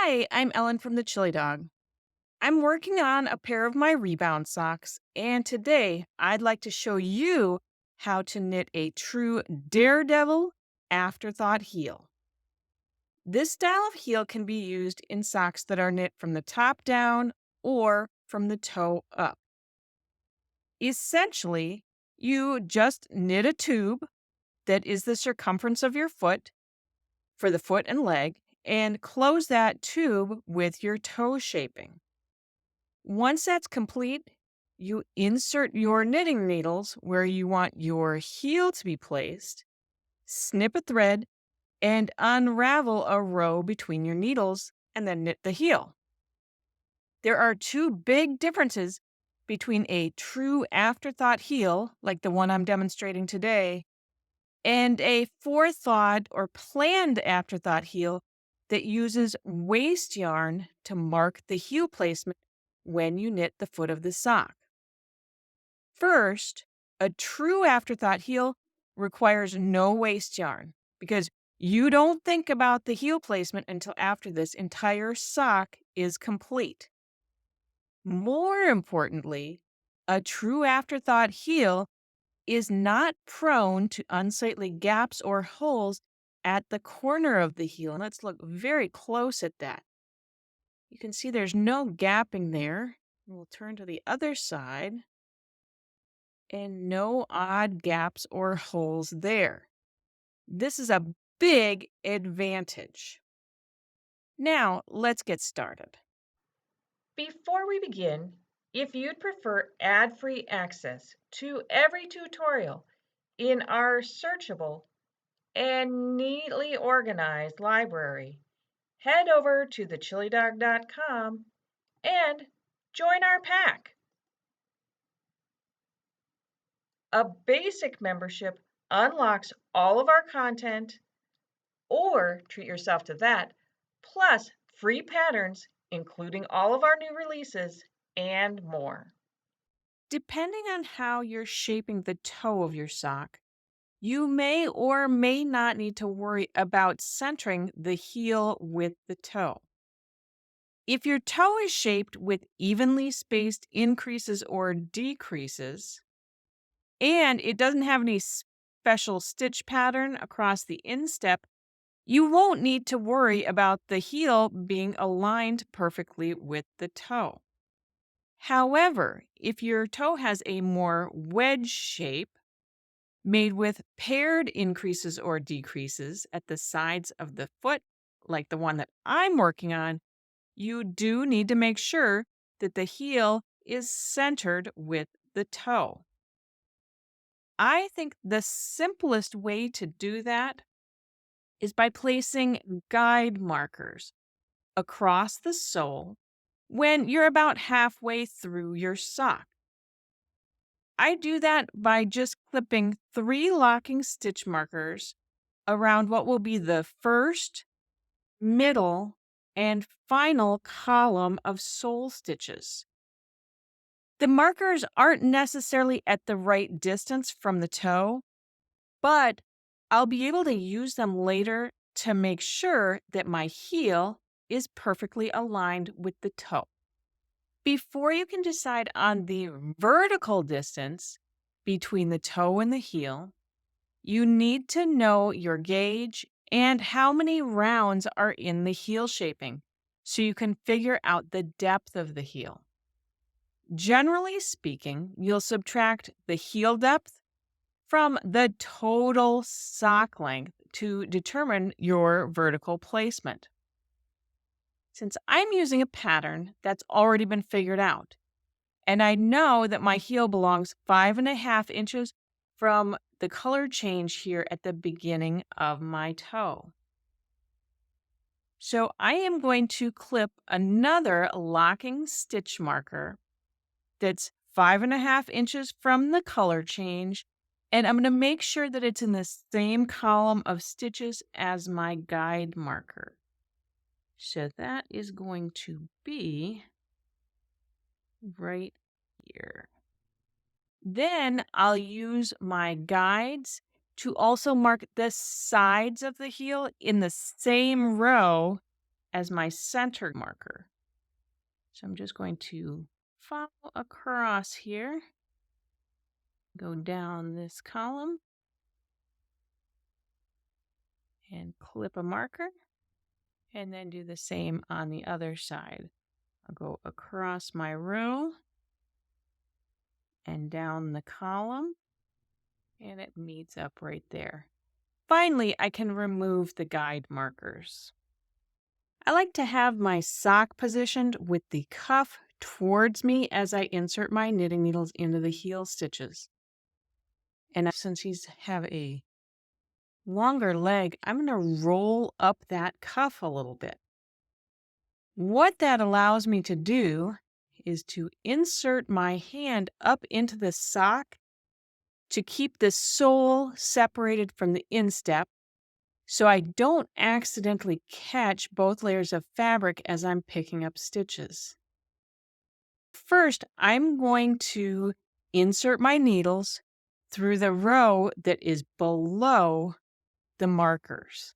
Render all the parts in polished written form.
Hi, I'm Ellen from the Chili Dog. I'm working on a pair of my Rebound socks, and today I'd like to show you how to knit a true Daredevil Afterthought heel. This style of heel can be used in socks that are knit from the top down or from the toe up. Essentially, you just knit a tube that is the circumference of your foot for the foot and leg and close that tube with your toe shaping. Once that's complete, you insert your knitting needles where you want your heel to be placed, snip a thread, and unravel a row between your needles, and then knit the heel. There are two big differences between a true afterthought heel, like the one I'm demonstrating today, and a forethought or planned afterthought heel that uses waste yarn to mark the heel placement when you knit the foot of the sock. First, a true afterthought heel requires no waste yarn because you don't think about the heel placement until after this entire sock is complete. More importantly, a true afterthought heel is not prone to unsightly gaps or holes at the corner of the heel. And let's look very close at that. You can see there's no gapping there. We'll turn to the other side and no odd gaps or holes there. This is a big advantage. Now, let's get started. Before we begin, if you'd prefer ad-free access to every tutorial in our searchable and neatly organized library, head over to thechilidog.com and join our pack. A basic membership unlocks all of our content, or treat yourself to that, plus free patterns, including all of our new releases and more. Depending on how you're shaping the toe of your sock, you may or may not need to worry about centering the heel with the toe. If your toe is shaped with evenly spaced increases or decreases, and it doesn't have any special stitch pattern across the instep, you won't need to worry about the heel being aligned perfectly with the toe. However, if your toe has a more wedge shape, made with paired increases or decreases at the sides of the foot, like the one that I'm working on, you do need to make sure that the heel is centered with the toe. I think the simplest way to do that is by placing guide markers across the sole when you're about halfway through your sock. I do that by just clipping 3 locking stitch markers around what will be the first, middle, and final column of sole stitches. The markers aren't necessarily at the right distance from the toe, but I'll be able to use them later to make sure that my heel is perfectly aligned with the toe. Before you can decide on the vertical distance between the toe and the heel, you need to know your gauge and how many rounds are in the heel shaping so you can figure out the depth of the heel. Generally speaking, you'll subtract the heel depth from the total sock length to determine your vertical placement. Since I'm using a pattern that's already been figured out, and I know that my heel belongs 5.5 inches from the color change here at the beginning of my toe. So I am going to clip another locking stitch marker that's 5.5 inches from the color change, and I'm going to make sure that it's in the same column of stitches as my guide marker. So that is going to be right here. Then I'll use my guides to also mark the sides of the heel in the same row as my center marker. So I'm just going to follow across here, go down this column, and clip a marker, and then do the same on the other side. I'll go across my row and down the column, and it meets up right there. Finally, I can remove the guide markers. I like to have my sock positioned with the cuff towards me as I insert my knitting needles into the heel stitches. And since he's have a longer leg, I'm going to roll up that cuff a little bit. What that allows me to do is to insert my hand up into the sock to keep the sole separated from the instep so I don't accidentally catch both layers of fabric as I'm picking up stitches. First, I'm going to insert my needles through the row that is below the markers.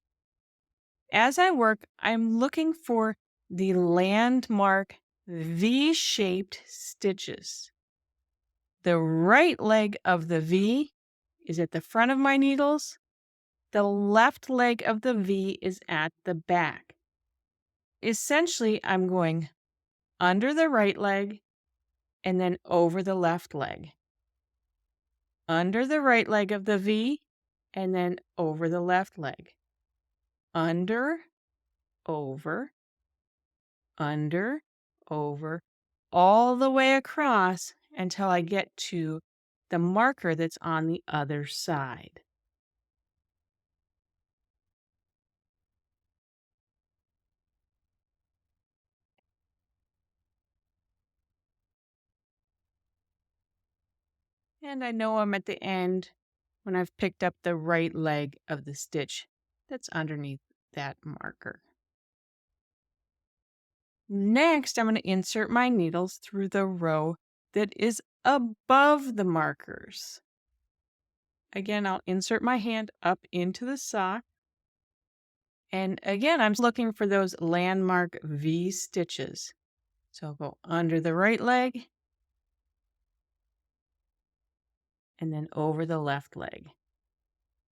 As I work, I'm looking for the landmark V-shaped stitches. The right leg of the V is at the front of my needles. The left leg of the V is at the back. Essentially, I'm going under the right leg and then over the left leg. Under the right leg of the V and then over the left leg. Under, over, under, over, all the way across until I get to the marker that's on the other side. And I know I'm at the end when I've picked up the right leg of the stitch that's underneath that marker. Next, I'm going to insert my needles through the row that is above the markers. Again, I'll insert my hand up into the sock. And again, I'm looking for those landmark V stitches. So I'll go under the right leg and then over the left leg.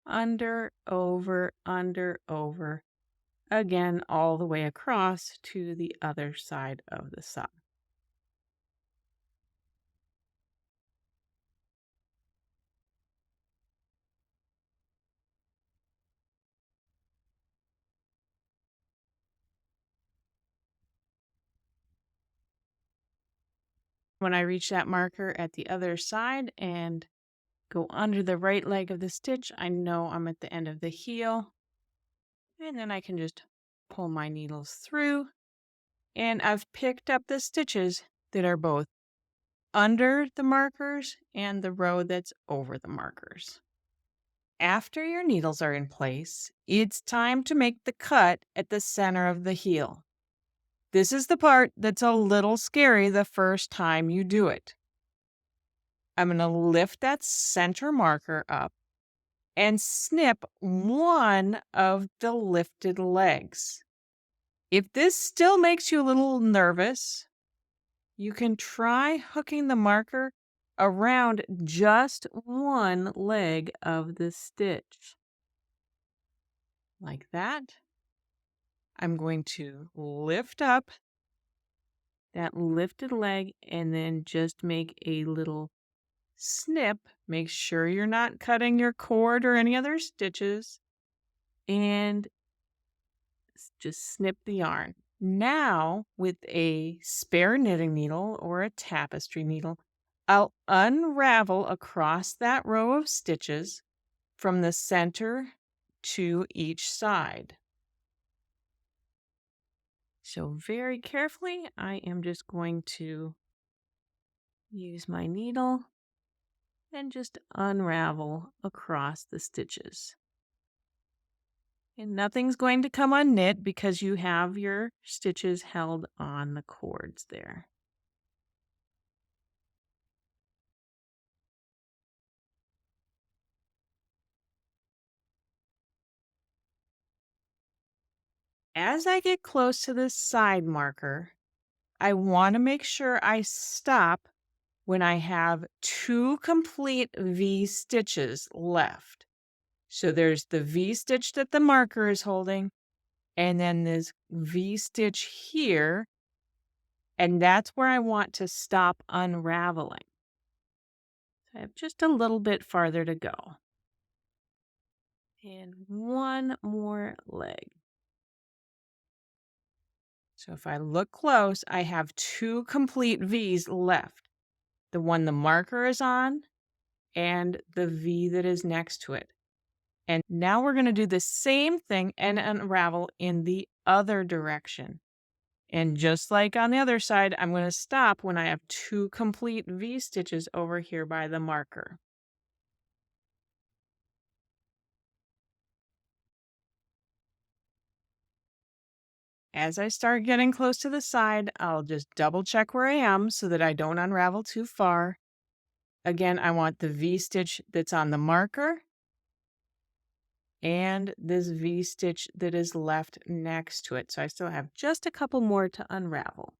Under, over, again, all the way across to the other side of the sock. When I reach that marker at the other side and go under the right leg of the stitch, I know I'm at the end of the heel. And then I can just pull my needles through. And I've picked up the stitches that are both under the markers and the row that's over the markers. After your needles are in place, it's time to make the cut at the center of the heel. This is the part that's a little scary the first time you do it. I'm going to lift that center marker up and snip one of the lifted legs. If this still makes you a little nervous, you can try hooking the marker around just one leg of the stitch. Like that. I'm going to lift up that lifted leg and then just make a little snip. Make sure you're not cutting your cord or any other stitches. And just snip the yarn. Now, with a spare knitting needle or a tapestry needle, I'll unravel across that row of stitches from the center to each side. So very carefully, I am just going to use my needle and just unravel across the stitches. And nothing's going to come unknit because you have your stitches held on the cords there. As I get close to this side marker, I want to make sure I stop when I have 2 complete V stitches left. So there's the V stitch that the marker is holding, and then this V stitch here, and that's where I want to stop unraveling. I have just a little bit farther to go. And one more leg. So if I look close, I have 2 complete V's left. The one the marker is on and the V that is next to it. And now we're going to do the same thing and unravel in the other direction. And just like on the other side, I'm going to stop when I have 2 complete V stitches over here by the marker. As I start getting close to the side, I'll just double check where I am so that I don't unravel too far. Again, I want the V stitch that's on the marker and this V stitch that is left next to it. So I still have just a couple more to unravel.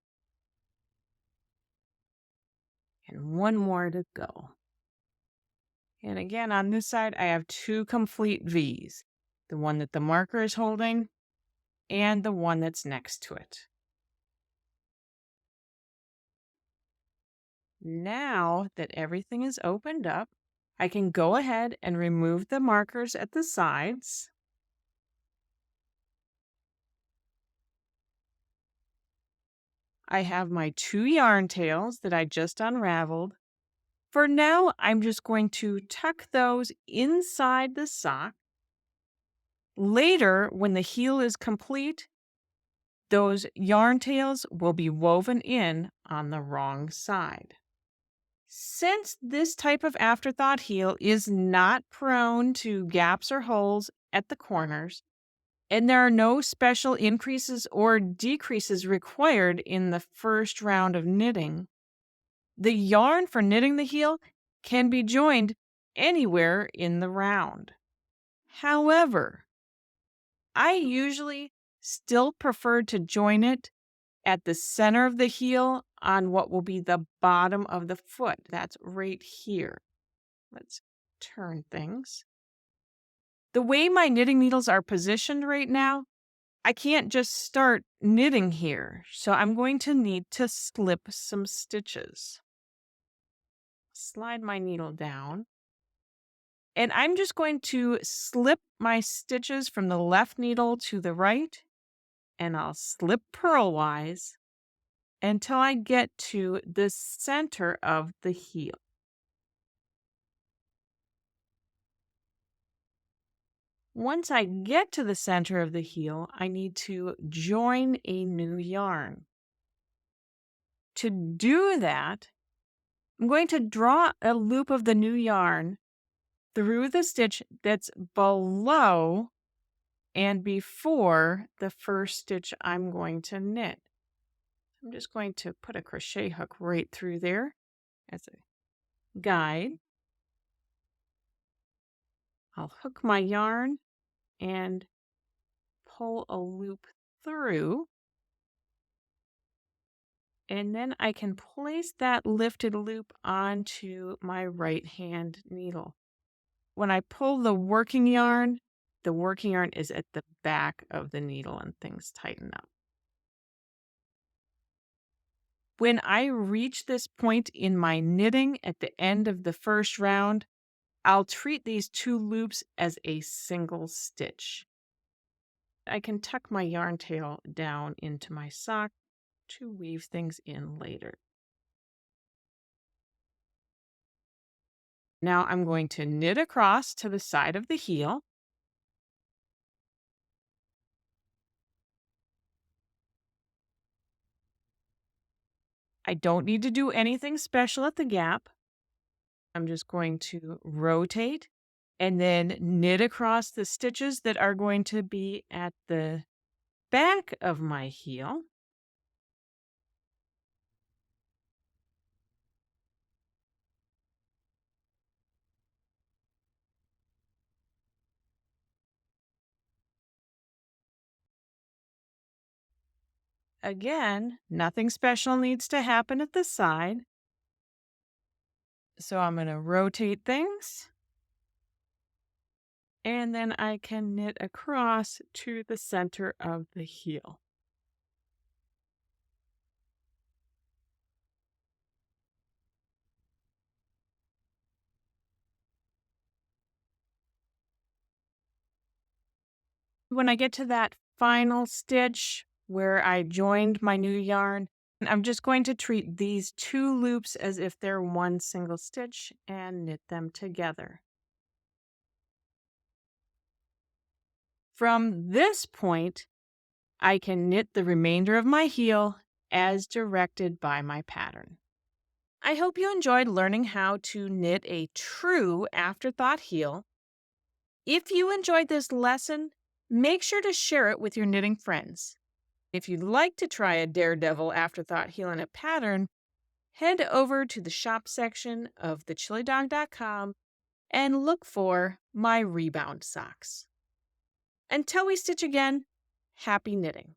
And one more to go. And again, on this side, I have 2 complete V's. The one that the marker is holding and the one that's next to it. Now that everything is opened up, I can go ahead and remove the markers at the sides. I have my 2 yarn tails that I just unraveled. For now, I'm just going to tuck those inside the sock. Later, when the heel is complete, those yarn tails will be woven in on the wrong side. Since this type of afterthought heel is not prone to gaps or holes at the corners, and there are no special increases or decreases required in the first round of knitting, the yarn for knitting the heel can be joined anywhere in the round. However, I usually still prefer to join it at the center of the heel on what will be the bottom of the foot. That's right here. Let's turn things. The way my knitting needles are positioned right now, I can't just start knitting here, so I'm going to need to slip some stitches. Slide my needle down, and I'm just going to slip my stitches from the left needle to the right, and I'll slip purlwise until I get to the center of the heel. Once I get to the center of the heel, I need to join a new yarn. To do that, I'm going to draw a loop of the new yarn through the stitch that's below and before the first stitch I'm going to knit. I'm just going to put a crochet hook right through there as a guide. I'll hook my yarn and pull a loop through. And then I can place that lifted loop onto my right hand needle. When I pull the working yarn is at the back of the needle and things tighten up. When I reach this point in my knitting at the end of the first round, I'll treat these 2 loops as a single stitch. I can tuck my yarn tail down into my sock to weave things in later. Now I'm going to knit across to the side of the heel. I don't need to do anything special at the gap. I'm just going to rotate and then knit across the stitches that are going to be at the back of my heel. Again, nothing special needs to happen at the side. So I'm going to rotate things. And then I can knit across to the center of the heel. When I get to that final stitch where I joined my new yarn, I'm just going to treat these 2 loops as if they're one single stitch and knit them together. From this point, I can knit the remainder of my heel as directed by my pattern. I hope you enjoyed learning how to knit a true afterthought heel. If you enjoyed this lesson, make sure to share it with your knitting friends. If you'd like to try a Daredevil afterthought heel in a pattern, head over to the shop section of thechilidog.com and look for my Rebound socks. Until we stitch again, happy knitting.